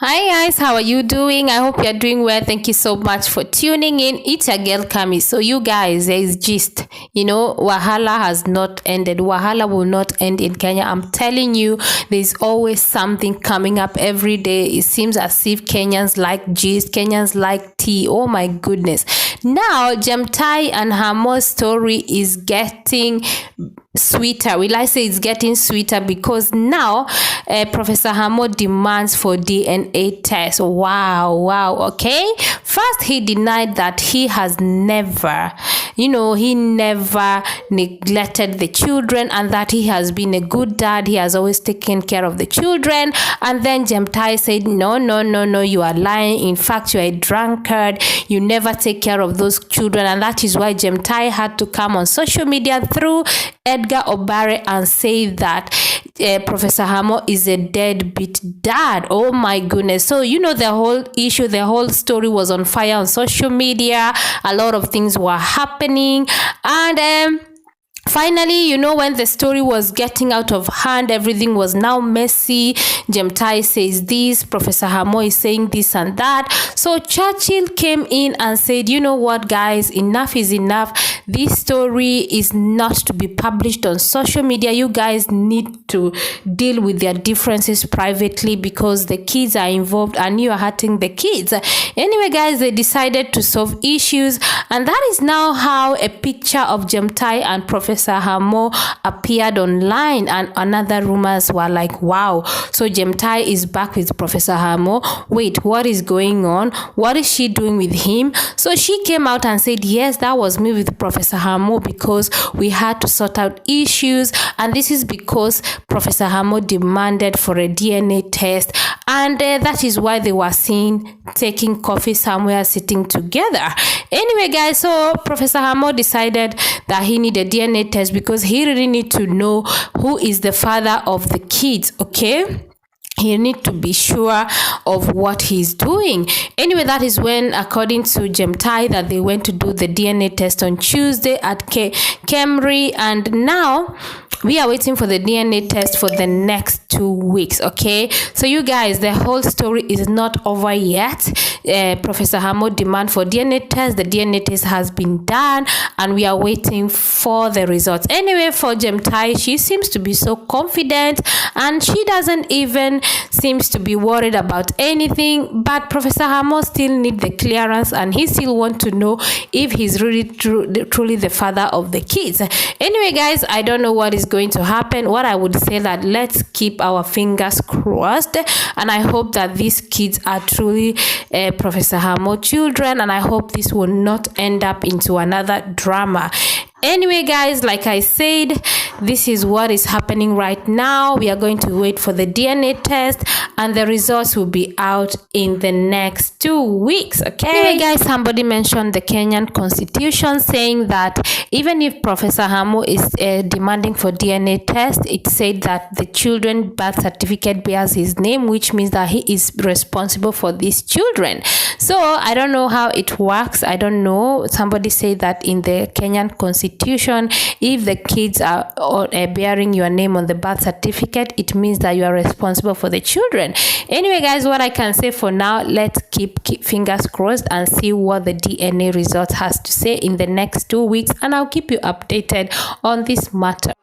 Hi guys, how are you doing? I hope you're doing well. Thank you so much for tuning in. It's your girl Kami. So you guys, there is gist. Wahala has not ended. Wahala will not end in Kenya. I'm telling you, there's always something coming up every day. It seems as if Kenyans like gist, Kenyans like tea. Oh my goodness. Now, Jemtai and Hamo's story is getting sweeter. Will I say it's getting sweeter because now Professor Hamo demands for DNA test. Wow. Okay. First, he denied that he has never, he never neglected the children and that he has been a good dad. He has always taken care of the children. And then Jemtai said, no, you are lying. In fact, you are a drunkard. You never take care of those children. And that is why Jemtai had to come on social media through Edgar Obare and say that Professor Hamo is a deadbeat dad. Oh my goodness. So, the whole issue, the whole story was on fire on social media. A lot of things were happening. And finally, when the story was getting out of hand, everything was now messy. Jemtai says this, Professor Hamo is saying this and that. So Churchill came in and said, you know what, guys, enough is enough. This story is not to be published on social media. You guys need to deal with their differences privately because the kids are involved and you are hurting the kids. Anyway, guys, they decided to solve issues, and that is now how a picture of Jemtai and Professor Hamo appeared online, and another rumors were like, wow, so Jemtai is back with Professor Hamo. Wait, what is going on? What is she doing with him? So she came out and said, yes, that was me with Professor Hamo because we had to sort out issues, and this is because Professor Hamo demanded for a DNA test, and that is why they were seen taking coffee somewhere, sitting together. Anyway, guys, so Professor Hamo decided that he needed a DNA test because he really need to know who is the father of the kids, okay? He need to be sure of what he's doing. Anyway, that is when, according to Jemtai, that they went to do the DNA test on Tuesday at Kemri, and now we are waiting for the DNA test for the next 2 weeks, okay? So you guys, the whole story is not over yet. Professor Hamo demand for DNA test. The DNA test has been done and we are waiting for the results. Anyway, for Jemtai, she seems to be so confident and she doesn't even seems to be worried about anything, but Professor Hamo still need the clearance and he still want to know if he's really truly the father of the kids. Anyway, guys, I don't know what is going to happen. What I would say that let's keep our fingers crossed, and I hope that these kids are truly Professor Hamo children, and I hope this will not end up into another drama. Anyway, guys, like I said, this is what is happening right now. We are going to wait for the DNA test and the results will be out in the next 2 weeks, okay? Anyway, guys, somebody mentioned the Kenyan constitution saying that even if Professor Hamo is demanding for DNA test, it said that the children birth certificate bears his name, which means that he is responsible for these children. So I don't know how it works. I don't know. Somebody said that in the Kenyan constitution, if the kids are bearing your name on the birth certificate, it means that you are responsible for the children. Anyway, guys, what I can say for now, let's keep fingers crossed and see what the DNA results has to say in the next 2 weeks, and I'll keep you updated on this matter.